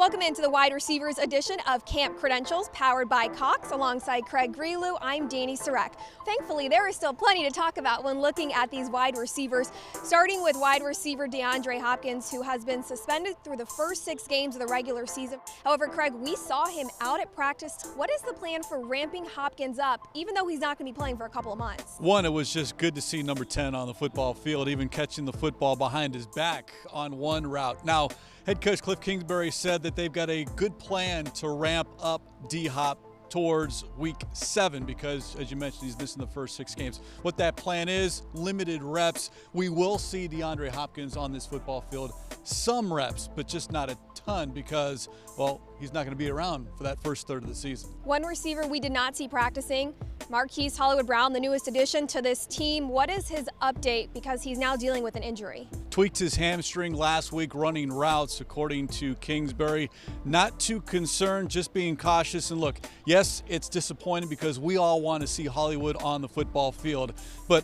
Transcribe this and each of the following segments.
Welcome into the wide receivers edition of Camp Credentials, powered by Cox. Alongside Craig Grialou, I'm Dani Sureck. Thankfully, there is still plenty to talk about when looking at these wide receivers, starting with wide receiver DeAndre Hopkins, who has been suspended through the first 6 games of the regular season. However, Craig, we saw him out at practice. What is the plan for ramping Hopkins up, even though he's not going to be playing for a couple of months? One, it was just good to see number 10 on the football field, even catching the football behind his back on one route. Now, head coach Cliff Kingsbury said that they've got a good plan to ramp up D-Hop towards week 7 because, as you mentioned, he's missing the first 6 games. What that plan is, limited reps. We will see DeAndre Hopkins on this football field, some reps, but just not a ton because, well, he's not going to be around for that first third of the season. One receiver we did not see practicing, Marquise Hollywood-Brown, the newest addition to this team. What is his update because he's now dealing with an injury? Tweaked his hamstring last week running routes, according to Kingsbury. Not too concerned, just being cautious. And look, yes, it's disappointing because we all want to see Hollywood on the football field. But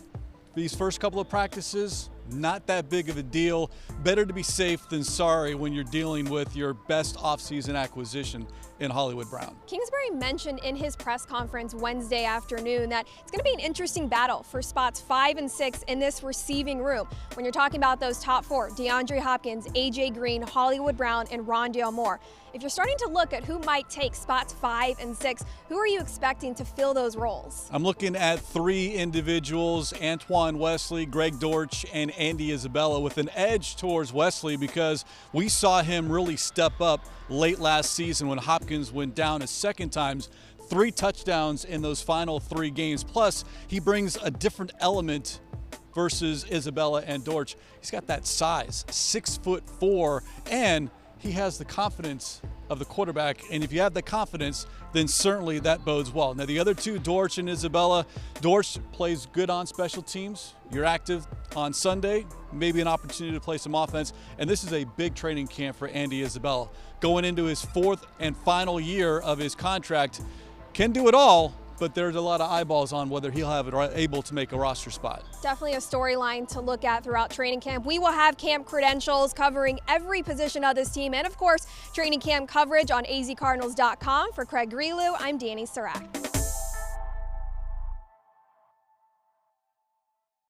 these first couple of practices, not that big of a deal. Better to be safe than sorry when you're dealing with your best offseason acquisition in Hollywood-Brown. Kingsbury mentioned in his press conference Wednesday afternoon that it's going to be an interesting battle for spots 5 and 6 in this receiving room. When you're talking about those top 4, DeAndre Hopkins, AJ Green, Hollywood-Brown, and Rondale Moore. If you're starting to look at who might take spots 5 and 6, who are you expecting to fill those roles? I'm looking at 3 individuals, Antoine Wesley, Greg Dortch, and Andy Isabella, with an edge towards Wesley because we saw him really step up late last season when Hopkins went down a second time. 3 touchdowns in those final 3 games. Plus, he brings a different element versus Isabella and Dortch. He's got that size, 6'4", and he has the confidence of the quarterback, and if you have the confidence, then certainly that bodes well. Now, the other 2, Dortch and Isabella, Dortch plays good on special teams. You're active on Sunday, maybe an opportunity to play some offense, and this is a big training camp for Andy Isabella. Going into his 4th and final year of his contract, can do it all, but there's a lot of eyeballs on whether he'll have it able to make a roster spot. Definitely a storyline to look at throughout training camp. We will have camp credentials covering every position of this team, and of course, training camp coverage on azcardinals.com. For Craig Grialou, I'm Dani Sureck.